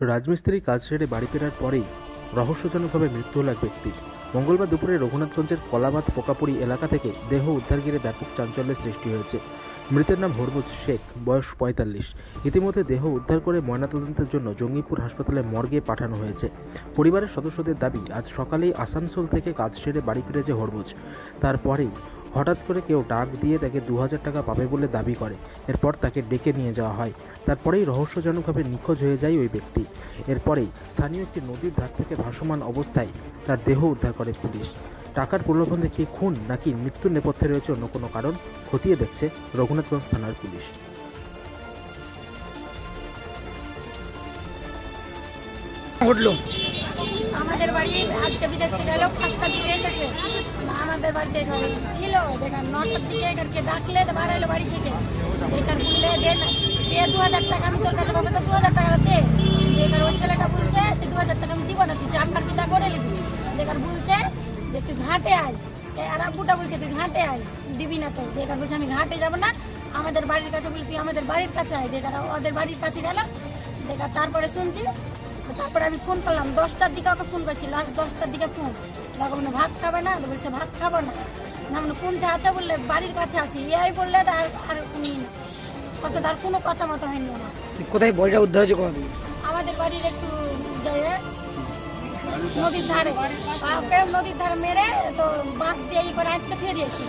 রাজমিস্ত্রির কাজ সেরে বাড়ি ফেরার পরেই রহস্যজনকভাবে মৃত্যু হল এক ব্যক্তির। মঙ্গলবার দুপুরে রঘুনাথগঞ্জের কলাবাদ পোকাপুরি এলাকা থেকে দেহ উদ্ধার ঘিরে ব্যাপক চাঞ্চল্যের সৃষ্টি হয়েছে। মৃতের নাম হরমুজ শেখ, বয়স ৪৫। ইতিমধ্যে দেহ উদ্ধার করে ময়নাতদন্তের জন্য জঙ্গিপুর হাসপাতালে মর্গে পাঠানো হয়েছে। পরিবারের সদস্যদের দাবি, আজ সকালেই আসানসোল থেকে কাজ সেরে বাড়ি ফিরেছে হরমুজ। তারপরেই হঠাৎ করে কেউ ডাক দিয়ে তাকে ২০০০ টাকা পাবে বলে দাবি করে। এরপর তাকে ডেকে নিয়ে যাওয়া হয়। তারপরেই রহস্যজনকভাবে নিখোঁজ হয়ে যায় ওই ব্যক্তি। এরপরেই স্থানীয় একটি নদীর ধার থেকে ভাসমান অবস্থায় তার দেহ উদ্ধার করে পুলিশ। টাকার প্রলোভন দেখিয়ে খুন নাকি মৃত্যুর নেপথ্যে রয়েছে অন্য কোনো কারণ, খতিয়ে দেখছে রঘুনাথগঞ্জ থানার পুলিশ। ঘটলো আমাদের বাড়ি আজকে বিদেশ থেকে এলো 5টার দিকে এসেছে। আমাদের বাড়িতে ছিল, দেখেন 9টার দিকে এখানকে ডাকলে বার এলো বাড়ি থেকে। এখান বললে দেন দিয়ে 2000 টাকা আমি তোর কাছে পাবো, তো 2000 টাকা দে। এখানে ওই ছেলেটা বলছে যে 2000 টাকা আমি দিব না, তুই চাপটার পিতা করে নিবি। এখানে বলছে যে তুই ঘাটে আয়, আর আব্বুটা বলছে তুই ঘাটে আয়, দিবি না তো। এখানে বলছে আমি ঘাটে যাবো না, আমাদের বাড়ির কাছে বলি তুই আমাদের বাড়ির কাছে আয়। এখানে ওদের বাড়ির কাছে গেল। দেখা তারপরে শুনছি, তারপরে আমি ফোন করলাম 10টার দিকে, ওকে ফোন করছি লাস্ট 10টার দিকে ফোন। দেখো মানে ভাত খাবে না, বলছে ভাত খাবো না। না মানে কোনটা আছে বললে বাড়ির কাছে আছি, ইয়াই বললে আর উনি পাশে তার কোনো কথা মতো হয়নি না। কোথায় বডিটা উদ্ধার হয়েছে কোথা থেকে? আমাদের বাড়ির একটু জায়গায় নদীর ধারে, ওকে নদীর ধারে মেরে তো বাঁশ দিয়ে ই করে আটকে থুয়ে দিয়েছি।